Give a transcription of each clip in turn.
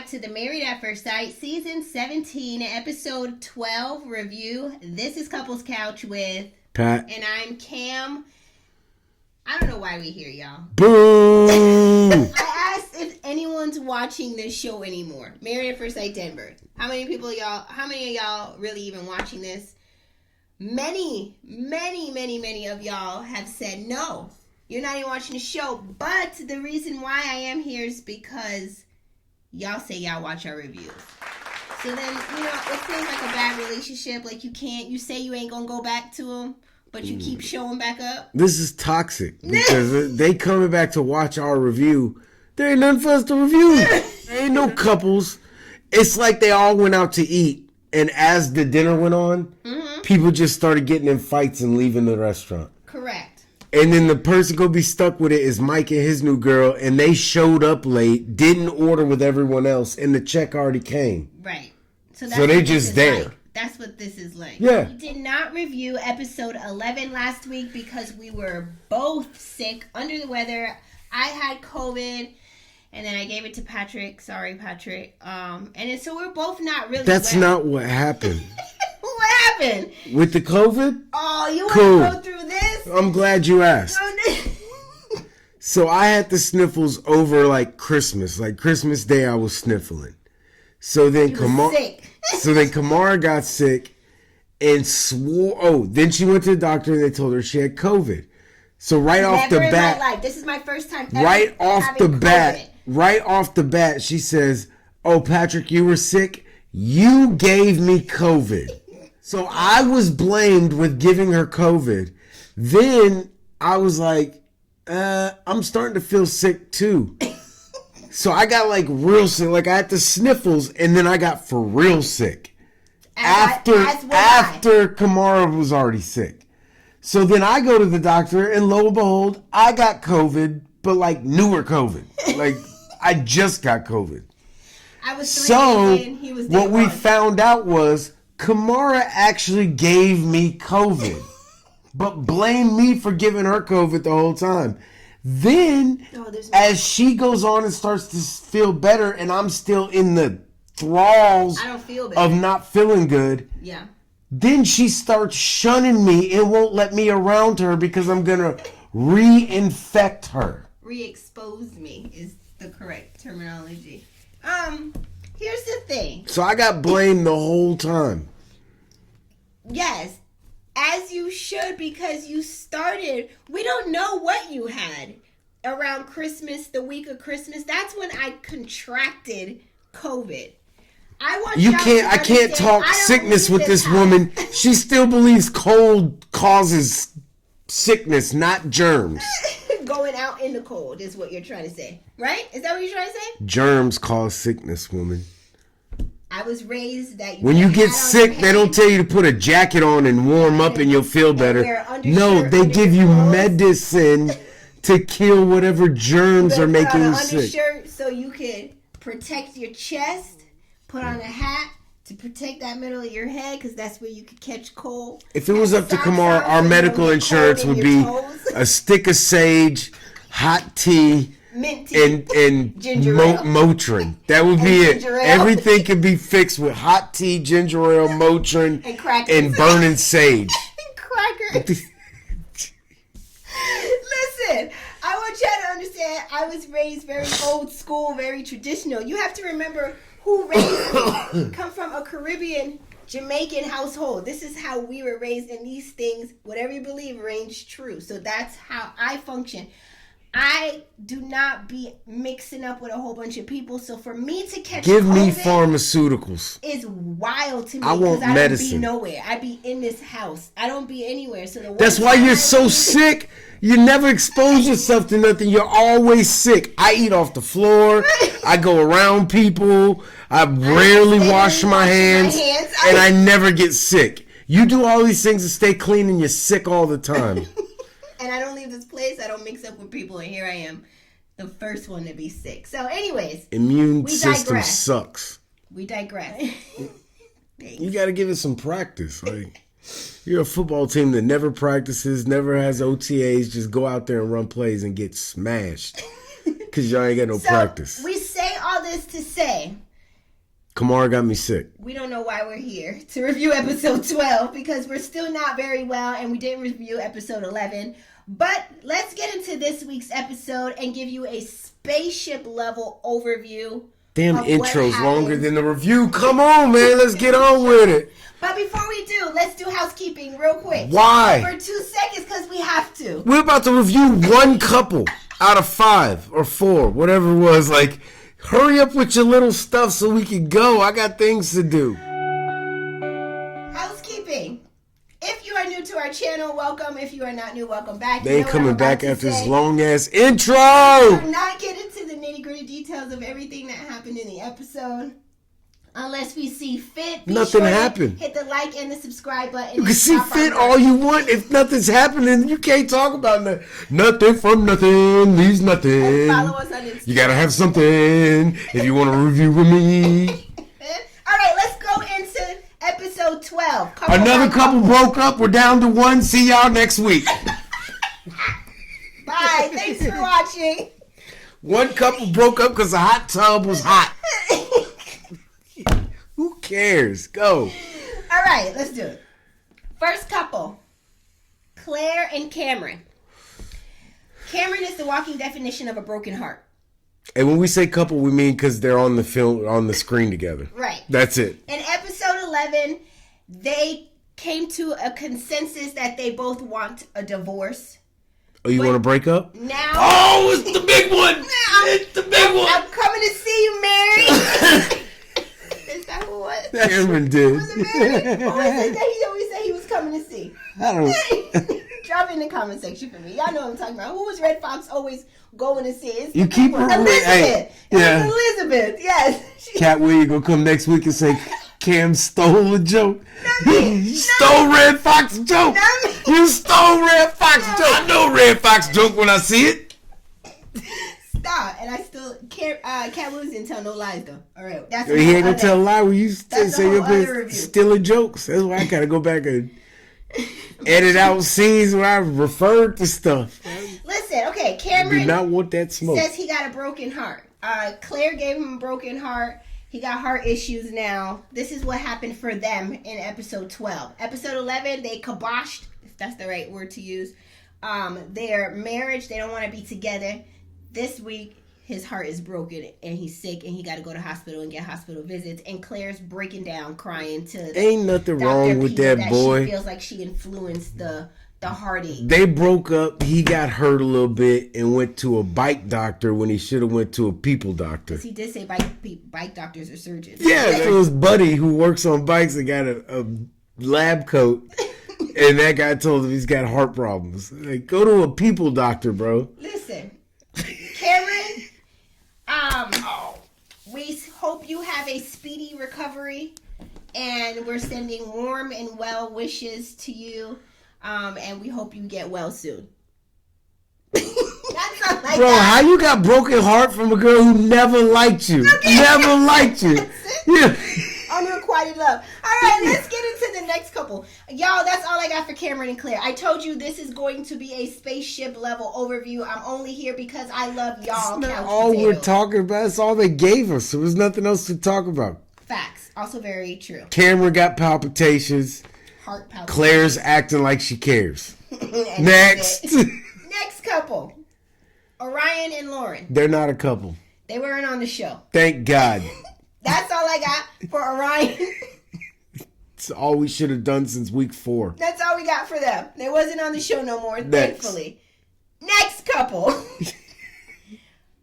back to the Married at First Sight, Season 17, Episode 12 review. This is Couples Couch with Pat. And I'm Cam. I don't know why we're here, y'all. Boom! I asked if anyone's watching this show anymore. Married at First Sight Denver. How many of y'all really even watching this? Many of y'all have said no. You're not even watching the show. But the reason why I am here is because y'all say y'all watch our reviews. So then, it seems like a bad relationship. Like you say you ain't gonna go back to them, but you keep showing back up. This is toxic because they coming back to watch our review. There ain't nothing for us to review. There ain't no couples. It's like they all went out to eat, and as the dinner went on, people just started getting in fights and leaving the restaurant. Correct. And then the person gonna be stuck with it is Mike and his new girl, and they showed up late, didn't order with everyone else, and the check already came. Right. So they just there. Like. That's what this is like. Yeah. We did not review episode 11 last week because we were both sick, under the weather. I had COVID, and then I gave it to Patrick. Sorry, Patrick. So we're both not really That's not what happened. What happened? With the COVID? Oh, you cool. want to go through this? I'm glad you asked. So I had the sniffles over like Christmas. Like Christmas Day I was sniffling. So then Kamara got sick and swore. Then she went to the doctor and they told her she had COVID. So right off the bat, in my life. This is my first time ever right off the COVID. bat, she says, "Oh, Patrick, you were sick. You gave me COVID." So I was blamed with giving her COVID. Then I was like, I'm starting to feel sick too. So I got like real sick. Like I had the sniffles and then I got for real sick. After Kamara was already sick. So then I go to the doctor and lo and behold, I got COVID, but like newer COVID. Like I just got COVID. I was 3 days in, he was day what we one. found out was Kamara actually gave me COVID, but blamed me for giving her COVID the whole time. Then, as she goes on and starts to feel better, and I'm still in the thralls of not feeling good, then she starts shunning me and won't let me around her because I'm going to reinfect her. Re-expose me is the correct terminology. Here's the thing. So I got blamed the whole time. Yes, as you should, because you started. We don't know what you had around Christmas, the week of Christmas. That's when I contracted COVID. I can't talk sickness with this woman. She still believes cold causes sickness, not germs. Going out in the cold is what you're trying to say, right? Is that what you're trying to say? Germs cause sickness, woman. I was raised that when you get sick, they don't tell you to put a jacket on and warm up and you'll feel better. No, they give you medicine to kill whatever germs are making you sick. Undershirt so you can protect your chest. Put on a hat to protect that middle of your head because that's where you could catch cold. If it was up to Kamara, our medical insurance would be a stick of sage, hot tea, mint tea, and Motrin. That would be it. Everything could be fixed with hot tea, ginger ale, Motrin, and burning sage. And crackers. Listen, I want you to understand, I was raised very old school, very traditional. You have to remember who raised me. Come from a Caribbean, Jamaican household. This is how we were raised, and these things, whatever you believe, range true. So that's how I function. I do not be mixing up with a whole bunch of people. So for me to catch me pharmaceuticals is wild to me. I want medicine. I don't be nowhere. I be in this house. I don't be anywhere. So that's why you're so sick. You never expose yourself to nothing. You're always sick. I eat off the floor. I go around people. I rarely wash my hands. And I never get sick. You do all these things to stay clean and you're sick all the time. And I don't leave this place. I don't mix up with people. And here I am, the first one to be sick. So anyways. Immune system sucks. We digress. You got to give it some practice. Like, you're a football team that never practices, never has OTAs. Just go out there and run plays and get smashed. Because y'all ain't got no practice. We say all this to say Kamara got me sick. We don't know why we're here to review episode 12 because we're still not very well and we didn't review episode 11. But let's get into this week's episode and give you a spaceship level overview. Damn intro's longer than the review. Come on, man. Let's get on with it. But before we do, let's do housekeeping real quick. Why? For 2 seconds because we have to. We're about to review one couple out of 5 or 4, whatever it was. Like, hurry up with your little stuff so we can go. I got things to do. Housekeeping. If you are new to our channel, welcome. If you are not new, welcome back. They ain't coming back after this long-ass intro. We're not getting to the nitty-gritty details of everything that happened in the episode. Unless we see fit. Nothing happened. Hit the like and the subscribe button. You can see fit all you want. If nothing's happening, you can't talk about nothing. Nothing from nothing leaves nothing. And follow us on Instagram. You gotta have something if you want to review with me. All right, let's go into episode 12. Another couple broke up. We're down to 1. See y'all next week. Bye. Thanks for watching. One couple broke up because the hot tub was hot. Who cares? Go. All right, let's do it. First couple, Claire and Cameron. Cameron is the walking definition of a broken heart. And when we say couple, we mean because they're on the film, on the screen together. Right. That's it. In episode 11, they came to a consensus that they both want a divorce. Oh, you want to break up? Now. Oh, it's the big one. It's the big one. I'm coming to see you, Mary. Is that who it was? Cameron did. Was it Mary? Who was it that he always said he was coming to see? I don't. Drop it in the comment section for me. Y'all know what I'm talking about. Who was Red Fox always going to see? It's You keep her Elizabeth. Hey, It yeah. was Elizabeth. Yes. Cat Willie gonna come next week and say Cam stole a joke. me. You stole Red Fox joke. Not me. You stole Red Fox joke. I know Red Fox joke when I see it. Stop. And I still Cat Williams didn't tell no lies though. All right. That's He ain't gonna tell a lie when you That's say a you're whole other review. stealing jokes. That's why I gotta go back and edit out scenes where I referred to stuff. Listen, okay, I do Cameron not want that smoke. says he got a broken heart. Claire gave him a broken heart. He got heart issues now. This is what happened for them in episode 12. Episode 11, they kiboshed, if that's the right word to use, their marriage. They don't want to be together. This week, his heart is broken and he's sick and he got to go to hospital and get hospital visits. And Claire's breaking down, crying to Ain't nothing Dr. wrong with Peter that boy. She feels like she influenced the heartache. They broke up. He got hurt a little bit and went to a bike doctor when he should have went to a people doctor. He did say bike doctors are surgeons. Yeah, it was Buddy who works on bikes and got a lab coat. And that guy told him he's got heart problems. Like, go to a people doctor, bro. Listen, Cameron, we hope you have a speedy recovery, and we're sending warm and well wishes to you, and we hope you get well soon. That's all I Bro, got. how you got broken heart from a girl who never liked you? Never liked you. Yeah. Unrequited love. All right, let's get into the next couple. Y'all, that's all I got for Cameron and Claire. I told you this is going to be a spaceship level overview. I'm only here because I love y'all. That's not couch all we're potatoes. talking about. That's all they gave us. There was nothing else to talk about. Facts. Also very true. Cameron got palpitations. Heart palpitations. Claire's acting like she cares. And Next. that's it. Next couple. Orion and Lauren. They're not a couple. They weren't on the show. Thank God. That's all I got for Orion. It's all we should have done since week 4. That's all we got for them. They wasn't on the show no more, Next. thankfully. Next couple.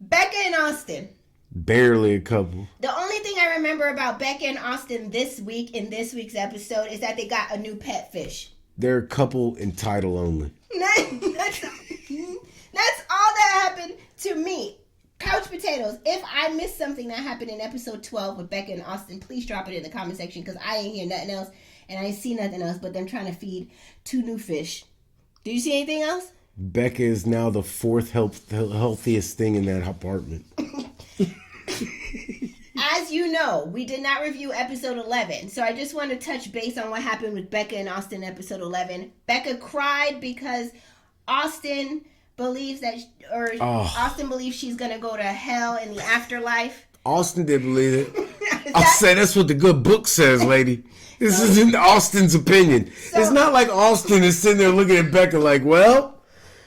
Becca and Austin. Barely a couple. The only thing I remember about Becca and Austin this week in this week's episode is that they got a new pet fish. They're a couple in title only. That's all that happened to me. Couch potatoes. If I missed something that happened in episode 12 with Becca and Austin, please drop it in the comment section because I ain't hear nothing else and I ain't see nothing else but them trying to feed 2 new fish. Do you see anything else? Becca is now the 4th healthiest thing in that apartment. As you know, we did not review episode 11, so I just want to touch base on what happened with Becca and Austin episode 11. Becca cried because Austin believes that, Austin believes she's going to go to hell in the afterlife. Austin did believe it. I'll say that's what the good book says, lady. This isn't Austin's opinion. It's not like Austin is sitting there looking at Becca like, well,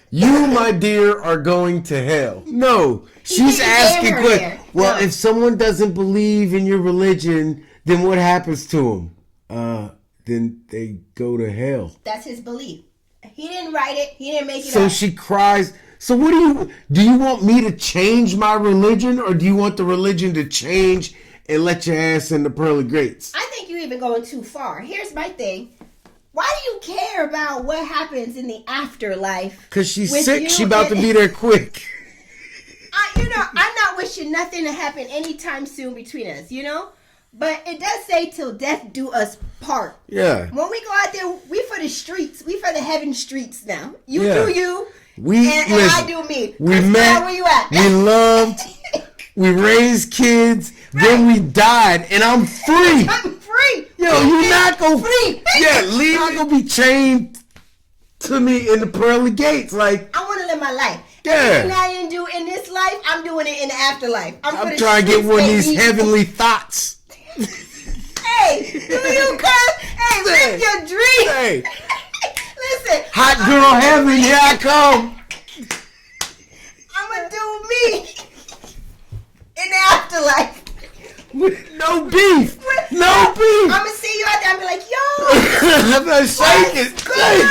you, my dear, are going to hell. No, she's asking questions. Well, if someone doesn't believe in your religion, then what happens to them? Then they go to hell. That's his belief. He didn't write it. He didn't make it up. So she cries. So what do you want me to change my religion, or do you want the religion to change and let your ass in the pearly gates? I think you're even going too far. Here's my thing. Why do you care about what happens in the afterlife? Because she's sick. She about to be there quick. I'm not wishing nothing to happen anytime soon between us, But it does say till death do us part. Yeah. When we go out there, we for the streets. We for the heaven streets now. You do you. And I do me. We met. Where you at? We loved. We raised kids. Right. Then we died, and I'm free. I'm free. Yo, you're not gonna free. Yeah, you're not gonna be chained to me in the pearly gates. Like, I want to live my life. Yeah. Everything I didn't do in this life, I'm doing it in the afterlife. I'm trying to get one of these heavenly thoughts. Hey, do you cuz? Hey, live your dream. Hey. Listen. Hot girl heaven, here I come. I'ma do me in the afterlife. With no beef. No beef. I'ma see you out there and be like, yo. I'm not shaking. Good.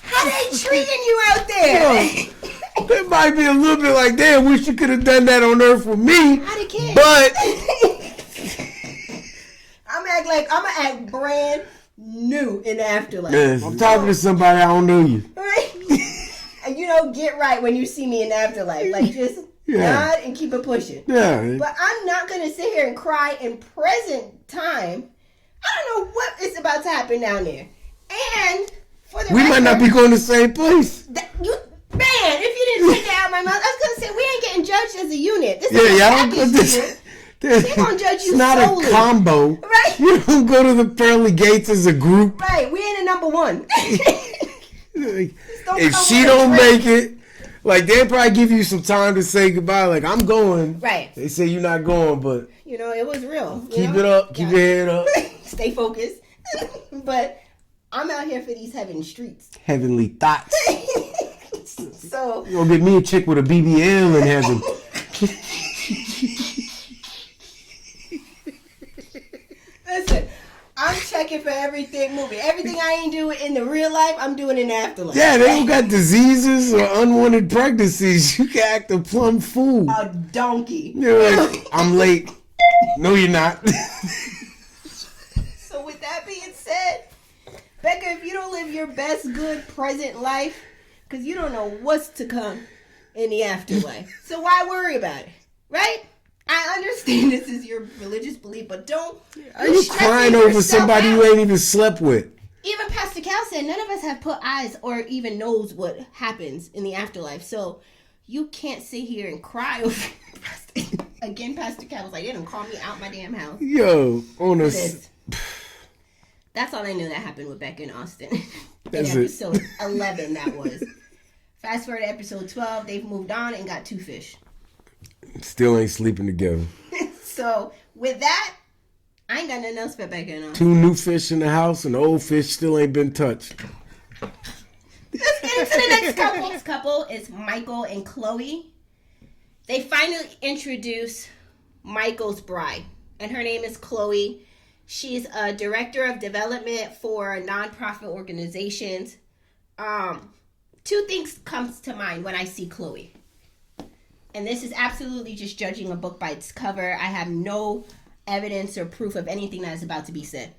How they treating you out there? It might be a little bit like, damn, wish you could have done that on Earth with me. But I'm gonna act brand new in the afterlife. Yes, I'm talking to somebody I don't know you. Right? And get right when you see me in the afterlife. Like, just nod and keep it pushing. Yeah. But I'm not gonna sit here and cry in present time. I don't know what is about to happen down there. And for the we might not be going to the same place. Man, if you didn't take that out of my mouth, I was gonna say we ain't getting judged as a unit. This is y'all don't put this. They're gonna judge you. It's not solely. A combo, right? You don't go to the pearly gates as a group, right? We ain't a number one. If she don't make it, like they'll probably give you some time to say goodbye. Like, I'm going. Right. They say you're not going, but it was real. Keep it up. Keep your head up. Stay focused. But I'm out here for these heaven streets. Heavenly thoughts. So you're gonna get me a chick with a BBL in heaven. Listen, I'm checking for everything moving. Everything I ain't doing in the real life, I'm doing in the afterlife. Yeah, they don't got diseases or unwanted pregnancies. You can act a plumb fool. A donkey. You're like, I'm late. No, you're not. So with that being said, Becca, if you don't live your best, good, present life, because you don't know what's to come in the afterlife. So why worry about it, right? I understand this is your religious belief, but don't. Are you crying over somebody you ain't even slept with? Even Pastor Cal said none of us have put eyes or even knows what happens in the afterlife. So you can't sit here and cry over. Again, Pastor Cal was like, they didn't call me out my damn house. Yo, on a. That's all I knew that happened with Becca and Austin. In episode 11, that was. Fast forward to episode 12, they've moved on and got 2 fish. Still ain't sleeping together. So, with that, I ain't got nothing else for Becca and Austin. 2 new fish in the house and the old fish still ain't been touched. Let's get into the next couple. This couple is Michael and Chloe. They finally introduce Michael's bride, and her name is Chloe. She's a director of development for nonprofit organizations. 2 things comes to mind when I see Chloe. And this is absolutely just judging a book by its cover. I have no evidence or proof of anything that is about to be said.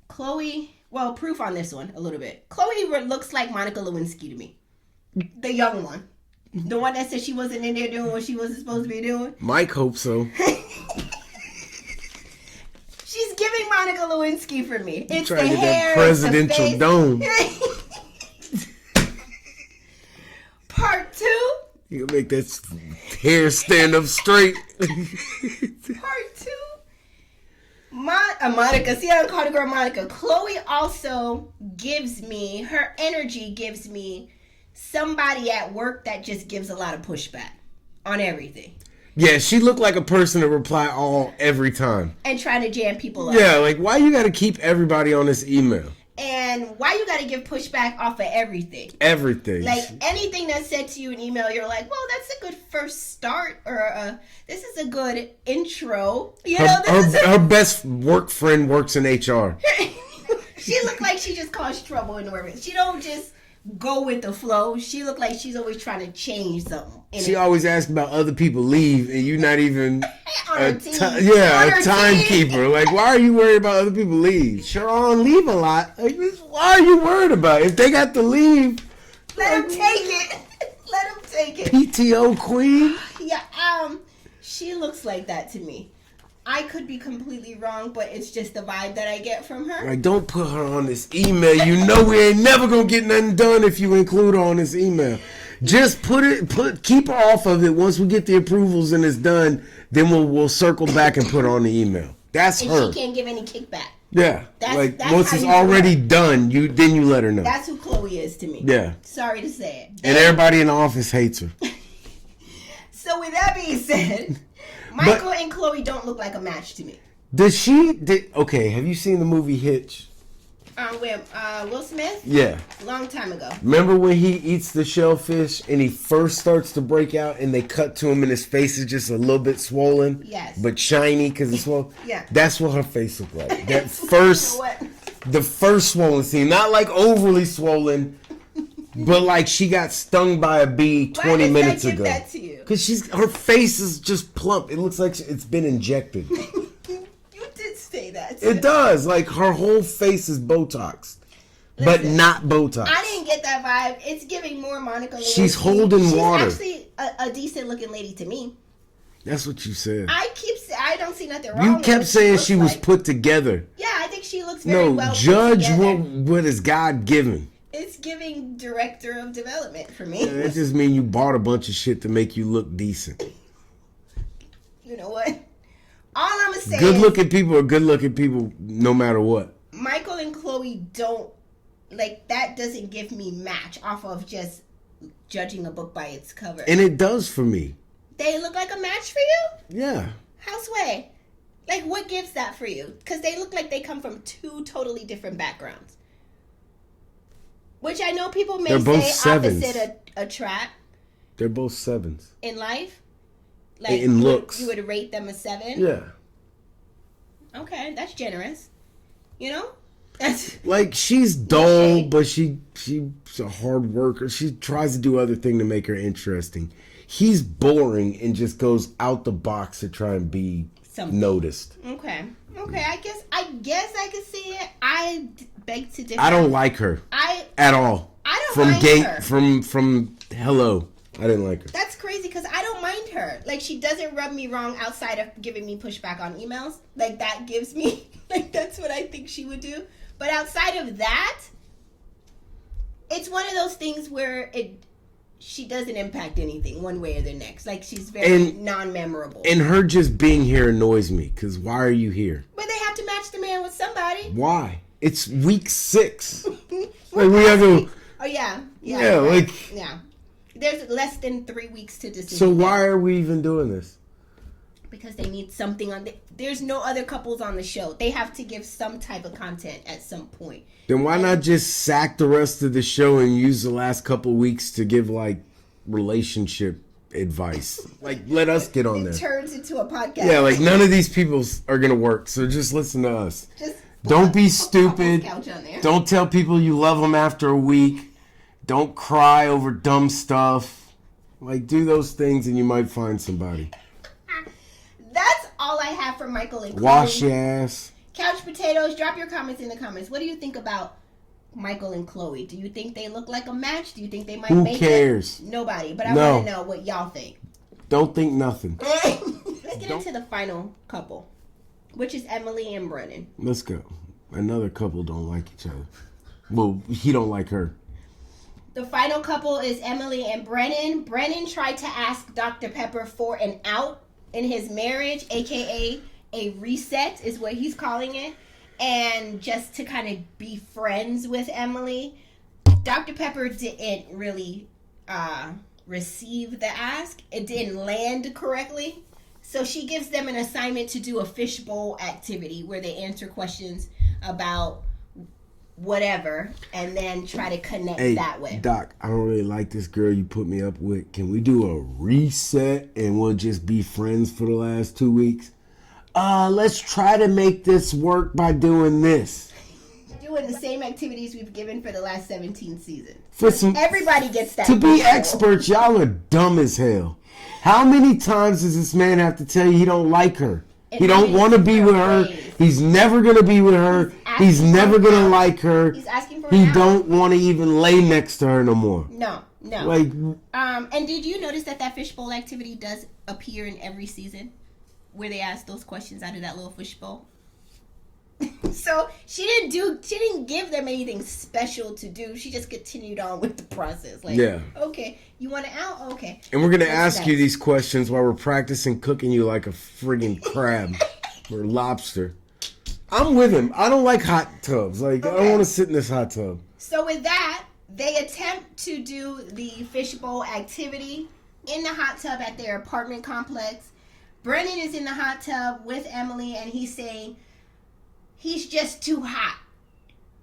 Chloe, well, proof on this one a little bit. Chloe looks like Monica Lewinsky to me. The young one. The one that said she wasn't in there doing what she wasn't supposed to be doing. Mike hopes so. She's giving Monica Lewinsky for me. It's trying the to get hair, that presidential dome. Part 2. You make that hair stand up straight. Part 2. Monica. See, I don't call the girl Monica. Chloe also gives me, her energy gives me somebody at work that just gives a lot of pushback on everything. Yeah, she looked like a person to reply all every time. And trying to jam people up. Yeah, like, why you gotta keep everybody on this email? And why you gotta give pushback off of everything? Everything. Like, anything that's said to you in email, you're like, well, that's a good first start, or this is a good intro. You know, her best work friend works in HR. She looked like she just caused trouble in the workplace. She don't just go with the flow. She looked like she's always trying to change something. She always asks about other people leave, and you're not even a timekeeper. Like, why are you worried about other people leave? Sharon leave a lot. Like, why are you worried about it? If they got to leave, let them take it. Let them take it. PTO queen. Yeah, she looks like that to me. I could be completely wrong, but it's just the vibe that I get from her. Like, don't put her on this email. You know we ain't never gonna get nothing done if you include her on this email. Just keep her off of it. Once we get the approvals and it's done, then we'll circle back and put her on the email. That's and her. She can't give any kickback. Yeah, that's once it's already done, you let her know. That's who Chloe is to me. Yeah. Sorry to say it. And everybody in the office hates her. So with that being said, Michael and Chloe don't look like a match to me. Okay, have you seen the movie Hitch? With Will Smith? Yeah. Long time ago. Remember when he eats the shellfish and he first starts to break out and they cut to him and his face is just a little bit swollen? Yes. But shiny because it's swollen? Yeah. That's what her face looked like. That first, the first swollen scene. Not like overly swollen, but like she got stung by a bee 20 minutes ago. Why did I give that to you? Because her face is just plump. It looks like it's been injected. Say that. It does. Like, her whole face is Botox. But not Botox. I didn't get that vibe. It's giving more Monica Lewinsky. She's holding water. She's actually a decent looking lady to me. That's what you said. I don't see nothing wrong. You kept saying she was put together. Yeah, I think she looks very well judge put together. what is God given. It's giving director of development for me. Yeah, that just means you bought a bunch of shit to make you look decent. You know what? All I'm going to say good-looking people are good-looking people no matter what. Michael and Chloe don't, like, that doesn't give me match off of just judging a book by its cover. And it does for me. They look like a match for you? Yeah. Houseway. Like, what gives that for you? Because they look like they come from two totally different backgrounds. Which I know people may say opposite attract. They're both 7s. In life? Like, in looks. You would rate them a 7? Yeah. Okay, that's generous. You know? That's like, she's dull, but she's a hard worker. She tries to do other things to make her interesting. He's boring and just goes out the box to try and be noticed. Okay. I guess I could see it. I beg to differ. I don't like her. At all. I don't mind her. From Hello. I didn't like her. That's crazy because I don't mind her. Like, she doesn't rub me wrong outside of giving me pushback on emails. Like, that gives me, like, that's what I think she would do. But outside of that, it's one of those things where she doesn't impact anything one way or the next. Like, she's very non-memorable. And her just being here annoys me because why are you here? But they have to match the man with somebody. Why? It's week 6. Like, we have to... Oh, yeah. Yeah, right. Like... Yeah. There's less than 3 weeks to decide. So why are we even doing this? Because they need something on there's no other couples on the show. They have to give some type of content at some point. Then why not just sack the rest of the show and use the last couple weeks to give, like, relationship advice? Like, let us get on there. It turns into a podcast. Yeah, like, none of these people are going to work, so just listen to us. Don't be stupid. Don't tell people you love them after a week. Don't cry over dumb stuff. Like, do those things and you might find somebody. That's all I have for Michael and Chloe. Wash your ass. Couch Potatoes, drop your comments in the comments. What do you think about Michael and Chloe? Do you think they look like a match? Do you think they might make it? Who cares? Nobody. But I want to know what y'all think. Don't think nothing. Let's get into the final couple, which is Emily and Brennan. Let's go. Another couple don't like each other. Well, he don't like her. The final couple is Emily and Brennan. Brennan tried to ask Dr. Pepper for an out in his marriage, a.k.a. a reset is what he's calling it, and just to kind of be friends with Emily. Dr. Pepper didn't really receive the ask. It didn't land correctly. So she gives them an assignment to do a fishbowl activity where they answer questions about whatever and then try to connect that way. Doc, I don't really like this girl you put me up with. Can we do a reset and we'll just be friends for the last 2 weeks? Let's try to make this work by doing this. Doing the same activities we've given for the last 17 seasons. Everybody gets that. To be experts, y'all are dumb as hell. How many times does this man have to tell you he don't like her? He don't want to be with her. He's never going to be with her. He's never going to like her. He's asking for He don't want to even lay next to her no more. No. Like, and did you notice that fishbowl activity does appear in every season where they ask those questions out of that little fishbowl? So she didn't give them anything special to do. She just continued on with the process. Like, yeah. Okay, you want it out? Okay. And we're going to ask you these questions while we're practicing cooking you like a friggin' crab or lobster. I'm with him. I don't like hot tubs. Like, I don't want to sit in this hot tub. So with that, they attempt to do the fishbowl activity in the hot tub at their apartment complex. Brennan is in the hot tub with Emily, and he's saying he's just too hot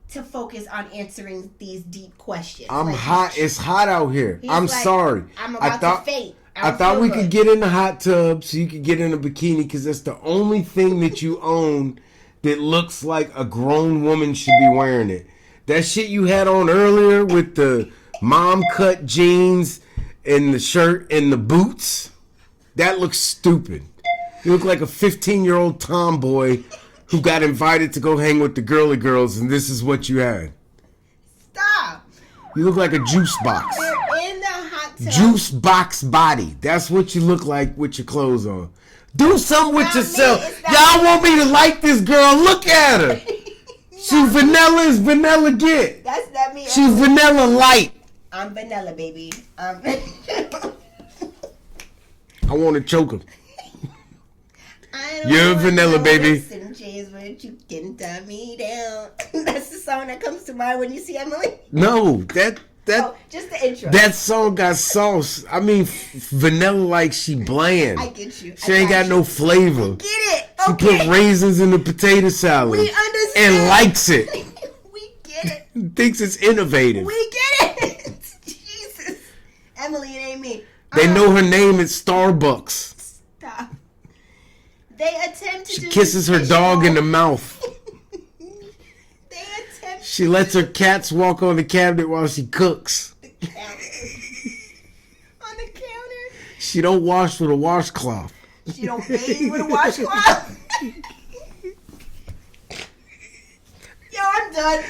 to focus on answering these deep questions. I'm hot. It's hot out here. I'm sorry. I'm about to faint. I thought we could get in the hot tub so you could get in a bikini because that's the only thing that you own that looks like a grown woman should be wearing it. That shit you had on earlier with the mom cut jeans and the shirt and the boots, that looks stupid. You look like a 15-year-old tomboy who got invited to go hang with the girly girls, and this is what you had. Stop. You look like a juice box. They're in the hot tub. Juice box body. That's what you look like with your clothes on. Do something with yourself. Y'all want me to like this girl? Look at her. She's vanilla as vanilla get. That's not me. She's vanilla light. I'm vanilla, baby. I want to choke her. You're vanilla, baby. When you can tie me down. That's the song that comes to mind when you see Emily. No, just the intro. That song got sauce. I mean, vanilla like she bland. I get you. She ain't got no flavor. Get it? She put raisins in the potato salad. We understand. And likes it. We get it. Thinks it's innovative. We get it. Jesus, Emily, it ain't me. They know her name at Starbucks. Stop. They attempt to She kisses her dog in the mouth. She lets her cats walk on the cabinet while she cooks. On the counter. She don't wash with a washcloth. She don't bathe with a washcloth. Yo, I'm done.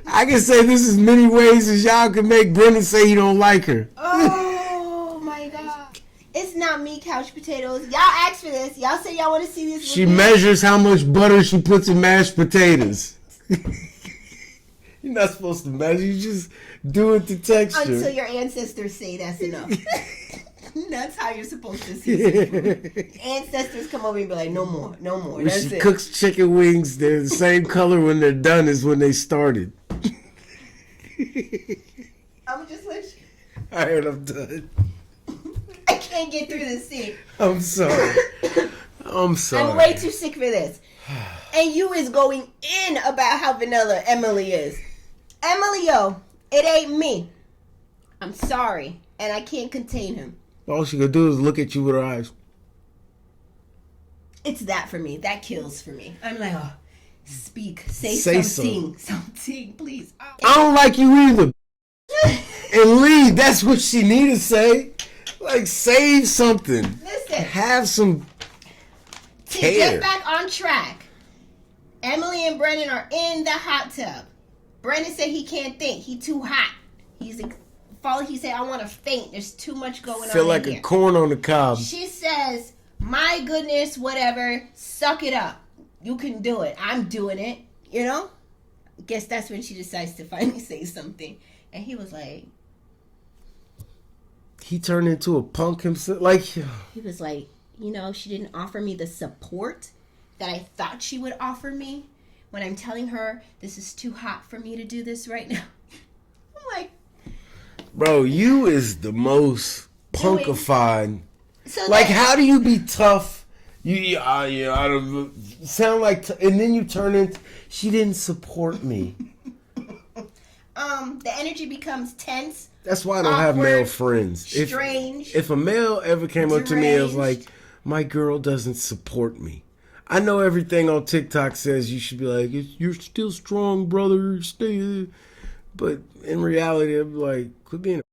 I can say this as many ways as y'all can make Brennan say he don't like her. Oh my God. It's not me, couch potatoes. Y'all asked for this. Y'all say y'all want to see this. She measures how much butter she puts in mashed potatoes. You're not supposed to measure. You just do it to texture. Until your ancestors say that's enough. That's how you're supposed to see it. Ancestors come over and be like, no more, no more. When That's she it. cooks chicken wings, they're the same color when they're done as when they started. I'm just let you. All right, I'm done. I can't get through this scene. I'm sorry. I'm sorry. I'm way too sick for this. And you is going in about how vanilla Emily is. Emily, yo, it ain't me. I'm sorry. And I can't contain him. All she gonna do is look at you with her eyes. It's that for me. That kills for me. I'm like, oh, speak. Say something. Something, please. Oh. I don't like you either. And leave. That's what she need to say. Like, save something. Listen. Have some to care. get back on track, Emily and Brennan are in the hot tub. Brennan said he can't think. He too hot. He said, I want to faint. There's too much going on. Feel like here. a corn on the cob. She says, my goodness, whatever. Suck it up. You can do it. I'm doing it. You know? Guess that's when she decides to finally say something. And he was like... He turned into a punk himself. Like... He was like, you know, she didn't offer me the support that I thought she would offer me when I'm telling her this is too hot for me to do this right now. I'm like... Bro, you is the most punkified. So Like, how do you be tough? I don't sound like, and then you turn into, she didn't support me. The energy becomes tense. That's why I don't have male friends. Strange. If a male ever came up to me and was like, my girl doesn't support me. I know everything on TikTok says you should be like, you're still strong, brother. Stay. But in reality, I'm like, quit being a...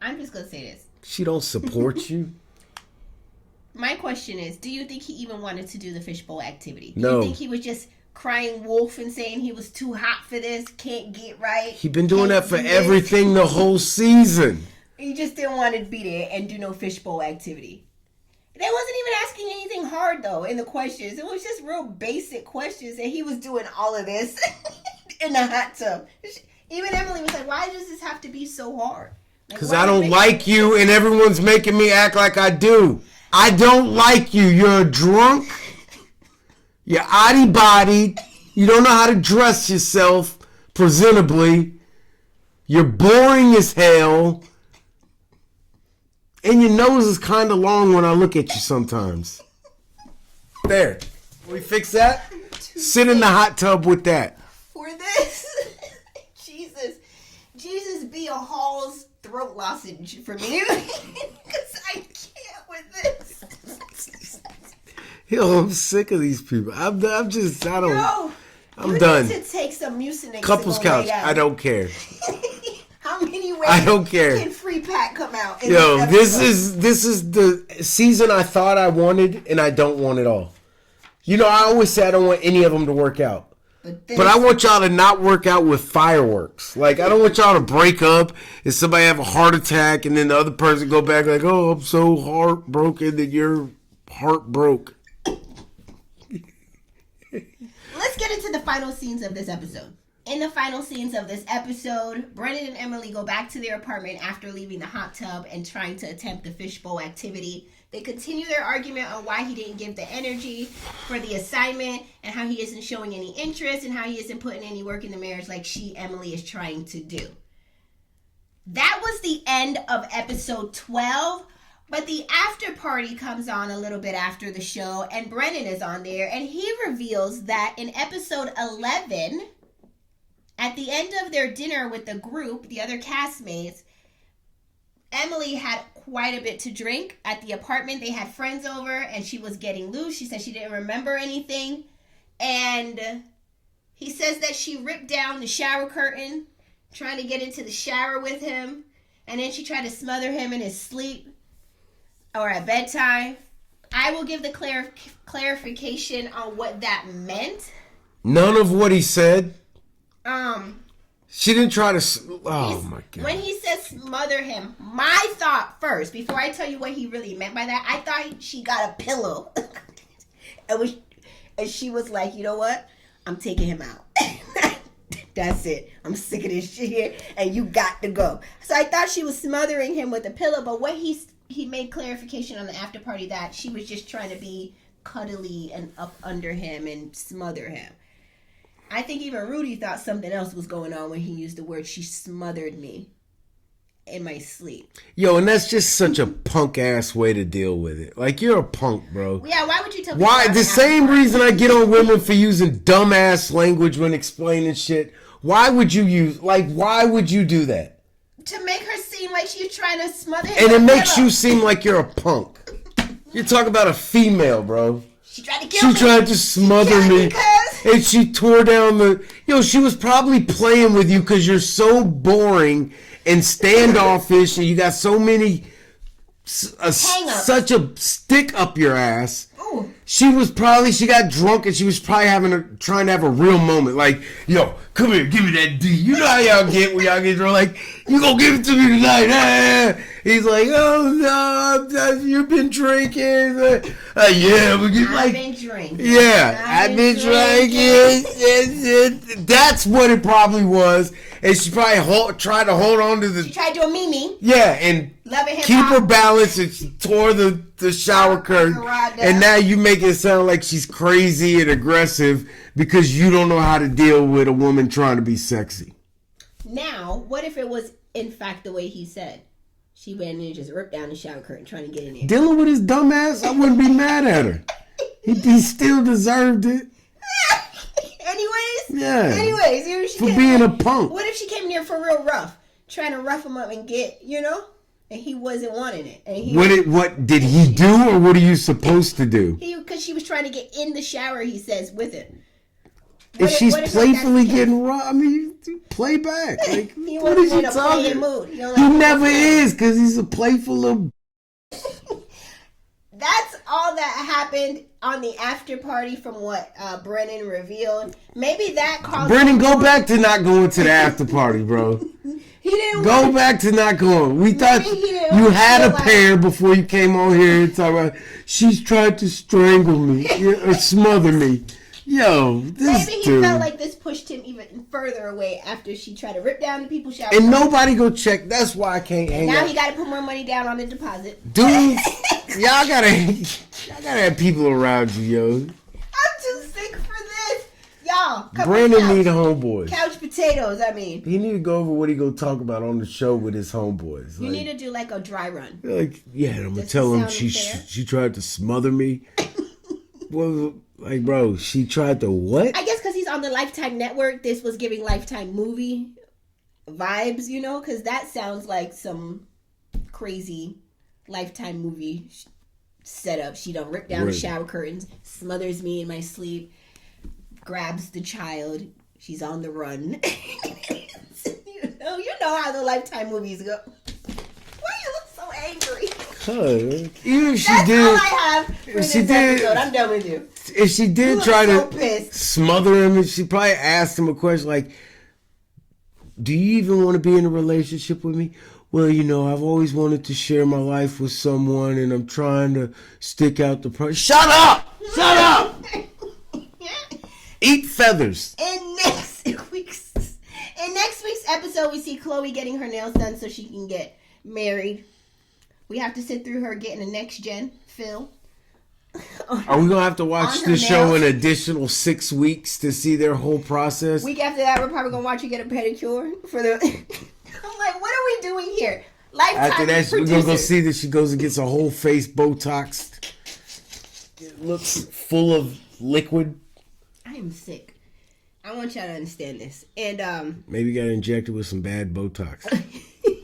I'm just going to say this. She don't support you? My question is, do you think he even wanted to do the fishbowl activity? Do No. you think he was just crying wolf and saying he was too hot for this, can't get right? He been doing that for everything the whole season. He just didn't want to be there and do no fishbowl activity. They wasn't even asking anything hard, though, in the questions. It was just real basic questions, and he was doing all of this in the hot tub. Even Emily was like, why does this have to be so hard? Because I don't like you, and everyone's making me act like I do. I don't like you. You're a drunk. You're oddie-bodied. You don't know how to dress yourself presentably. You're boring as hell. And your nose is kind of long when I look at you sometimes. There. We fix that? Sit in the hot tub with that. For this, Jesus be a Hall's throat lozenge for me. Because I can't with this. Yo, I'm sick of these people. I'm done. You Need to take some Mucinex. Couples couch. I don't care. How many ways I don't care. can Free Pack come out? Yo, this is the season I thought I wanted, and I don't want it all. You know, I always say I don't want any of them to work out. But I want y'all to not work out with fireworks. Like, I don't want y'all to break up and somebody have a heart attack and then the other person go back like, oh, I'm so heartbroken that your heart broke. Let's get into the final scenes of this episode. In the final scenes of this episode, Brennan and Emily go back to their apartment after leaving the hot tub and trying to attempt the fishbowl activity. They continue their argument on why he didn't give the energy for the assignment and how he isn't showing any interest and how he isn't putting any work in the marriage like Emily, is trying to do. That was the end of episode 12, but the after party comes on a little bit after the show and Brennan is on there and he reveals that in episode 11, at the end of their dinner with the group, the other castmates, Emily had quite a bit to drink at the apartment. They had friends over and she was getting loose. She said she didn't remember anything. And he says that she ripped down the shower curtain, trying to get into the shower with him. And then she tried to smother him in his sleep or at bedtime. I will give the clarification on what that meant. None of what he said. She didn't try to... Oh, my God. When he says smother him, my thought first, before I tell you what he really meant by that, I thought she got a pillow. and she was like, you know what? I'm taking him out. That's it. I'm sick of this shit here, and you got to go. So I thought she was smothering him with a pillow, but what he made clarification on the after party that she was just trying to be cuddly and up under him and smother him. I think even Rudy thought something else was going on when he used the word, she smothered me in my sleep. Yo, and that's just such a punk ass way to deal with it. Like, you're a punk, bro. Yeah, why would you tell me? Why? The same reason I get on women for using dumbass language when explaining shit. Why would you why would you do that? To make her seem like she's trying to smother him. And it makes you seem like you're a punk. You're talking about a female, bro. She tried to kill me. She tried to smother me. And she tore down the... Yo, she was probably playing with you because you're so boring and standoffish and you got so many... such a stick up your ass. Ooh. She got drunk and she was probably trying to have a real moment. Like, yo, come here, give me that D. You know how y'all get when y'all get drunk. Like, you gonna give it to me tonight. Ah. He's like, oh, no, you've been drinking. Yeah, but I've been drinking. Yeah, I've been drinking. That's what it probably was. And she probably tried to hold on to the... She tried to do a Mimi. Yeah, and keep her balance, and she tore the shower curtain. And now you make it sound like she's crazy and aggressive because you don't know how to deal with a woman trying to be sexy. Now, what if it was in fact the way he said. She went in and just ripped down the shower curtain trying to get in there. Dealing with his dumb ass, I wouldn't be mad at her. He still deserved it. Anyways, you know, for being a punk. What if she came in there for real rough, trying to rough him up and get, you know, and he wasn't wanting it. And what did he do, or what are you supposed to do? Because she was trying to get in the shower, he says, with it. If she's playfully getting rough, I mean, play back. Like, he what wasn't is in a playing mood. He never is, because he's a playful little. That's all that happened on the after party from what Brennan revealed. Maybe that caused... Brennan, go back to not going to the after party, bro. He didn't go back to not going. We thought you had a pair before you came on here and talk about, she's tried to strangle me or smother me. Yo, this Maybe he dude. felt like this pushed him even further away after she tried to rip down the people's shower. And nobody go check. That's why I can't hang out. Now he got to put more money down on the deposit. Dude, y'all gotta have people around you, yo. I'm too sick for this. Y'all, come Brandon on, need homeboys. Couch potatoes, I mean. He need to go over what he gonna talk about on the show with his homeboys. You need to do like a dry run. Like, yeah, I'm gonna tell him she tried to smother me. Well, like, bro, she tried to what? I guess because he's on the Lifetime network, this was giving Lifetime movie vibes, you know? Because that sounds like some crazy Lifetime movie setup. She done ripped down the shower curtains, smothers me in my sleep, grabs the child. She's on the run. you know how the Lifetime movies go. Why you look so angry? Even if she That's did, all I have for this episode. I'm done with you. If she did try to smother him, she probably asked him a question like, do you even want to be in a relationship with me? Well, you know, I've always wanted to share my life with someone, and I'm trying to stick out the front. Shut up! Shut up! Eat feathers. In next week's episode, we see Chloe getting her nails done so she can get married. We have to sit through her getting a next gen fill. Are we gonna have to watch the show an additional 6 weeks to see their whole process? Week after that, we're probably gonna watch you get a pedicure for the. I'm like, what are we doing here? Lifetime. After that, we're gonna go see that she goes and gets a whole face Botox. It looks full of liquid. I am sick. I want y'all to understand this, and maybe you got injected with some bad Botox.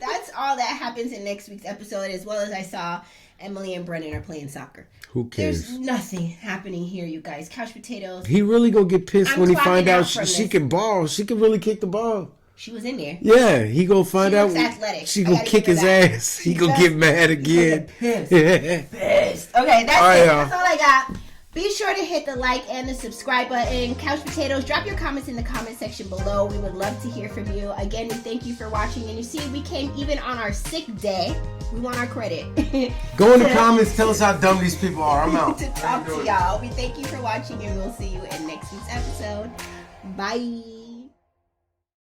That's all that happens in next week's episode, as well as I saw Emily and Brennan are playing soccer. Who cares? There's nothing happening here, you guys. Couch potatoes. He really gonna get pissed when he find out she can ball. She can really kick the ball. She was in there. Yeah, he gonna find out. Athletic. She gonna kick his ass. He gonna get mad again. Pissed. Okay, that's all I got. Be sure to hit the like and the subscribe button. Couch Potatoes, drop your comments in the comment section below. We would love to hear from you. Again, we thank you for watching. And you see, we came even on our sick day. We want our credit. Go in the comments. Tell us how dumb these people are. I'm out. To talk to y'all. We thank you for watching, and we'll see you in next week's episode. Bye.